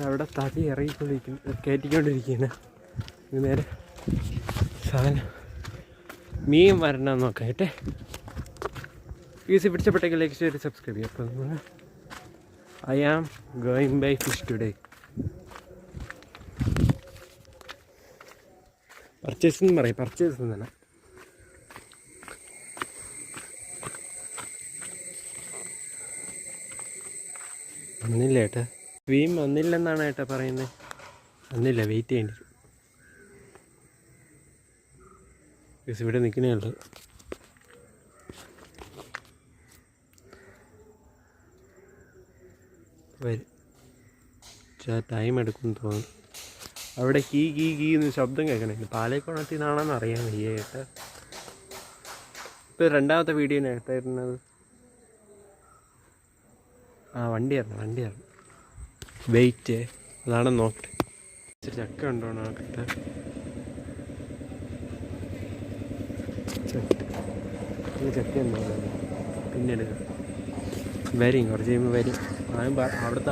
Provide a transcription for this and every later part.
അവിടെ തടി കയറ്റിക്കൊണ്ടിരിക്കുകയാണ്. നേരെ സാധനം മീൻ വരണം നോക്കാട്ടെ. ഈസി പിടിച്ചപ്പെട്ടെങ്കിൽ ലൈക്ക് ചെയ്ത് സബ്സ്ക്രൈബ് ചെയ്യാം. അപ്പം നമ്മൾ I am going by fish today. Purchase എന്ന് പറയും, പർച്ചേസ് തന്നെ. വന്നില്ല ഏട്ടാ, മീൻ വന്നില്ലെന്നാണ് ഏട്ടാ പറയുന്നത്. വന്നില്ല, വെയിറ്റ് ചെയ്യേണ്ടി വരും. ഇവിടെ നിൽക്കുന്നേ ഉള്ളൂ. വരും, ടൈം എടുക്കുമെന്ന് തോന്നുന്നു. അവിടെ കീ എന്ന് ശബ്ദം കേൾക്കണേ. പാലേക്കോണത്തിൽ നിന്നാണെന്ന് അറിയാൻ വയ്യ ഏട്ടാ. ഇപ്പോൾ രണ്ടാമത്തെ വീഡിയോ ഏട്ടായിരുന്നത്. വണ്ടിയായിരുന്നു. വെയിറ്റ് അതാണെന്ന് നോക്കട്ടെ. ഇച്ചിരി ചക്ക ഉണ്ടോ നോക്കട്ടെ. ചക്ക ഉണ്ടോ പിന്നെ എടുക്കാം. വരും, കുറച്ച് കഴിയുമ്പോൾ വരും. അവിടുത്തെ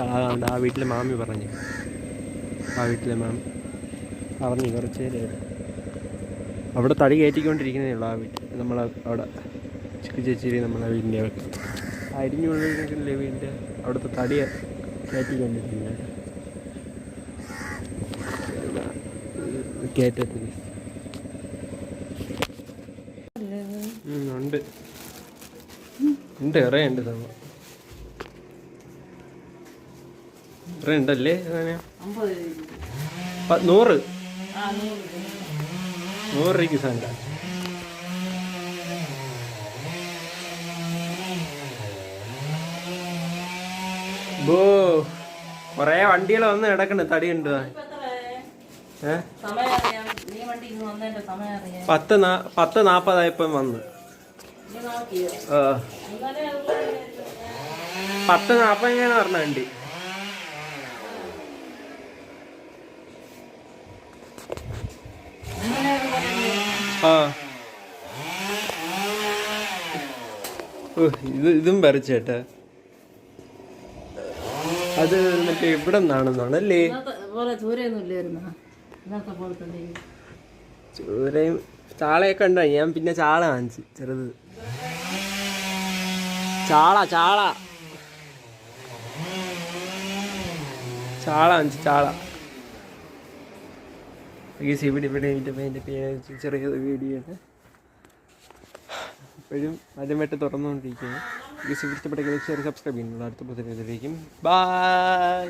ആ വീട്ടിലെ മാമി പറഞ്ഞു. കുറച്ച് നേരം അവിടെ തടി കയറ്റിക്കൊണ്ടിരിക്കുന്നേ ഉള്ളൂ. ആ വീട്ടിൽ അവിടെ ചേച്ചേരി നമ്മളെ വീടിൻ്റെ അരിഞ്ഞുള്ളിലെ വീടിൻ്റെ അവിടുത്തെ തടി കയറ്റിക്കൊണ്ടിരിക്കുന്നത്. കയറ്റത്തിൽ ഉണ്ട് ഇറയുണ്ട്. സംഭവം ഇറയുണ്ടല്ലേ. 100 രൂപയ്ക്ക് സാധനം. കൊറേ വണ്ടികൾ വന്ന് കിടക്കണ്. തടി ഉണ്ട്. 10:40 വന്ന്. 10:40 ഞാൻ പറഞ്ഞ വണ്ടി. ഇതും വരച്ചേട്ടാ. അത് മറ്റേ ഇവിടെ നിന്നാണെന്നാണല്ലേ. ചൂരയും ചാളയൊക്കെ ഉണ്ടോ? ഞാൻ പിന്നെ ചാള വാങ്ങിച്ചു, ചെറുത് ചാള ഇവിടെ ചെറിയ വീഡിയോ ആണ്. ഇപ്പോഴും ആദ്യമായിട്ട് തുറന്നുകൊണ്ടിരിക്കുന്നു. ഇഷ്ടപ്പെട്ടെങ്കിൽ സബ്സ്ക്രൈബ് ചെയ്യുന്നുള്ളൂ. അടുത്ത പുതിയ ബൈ.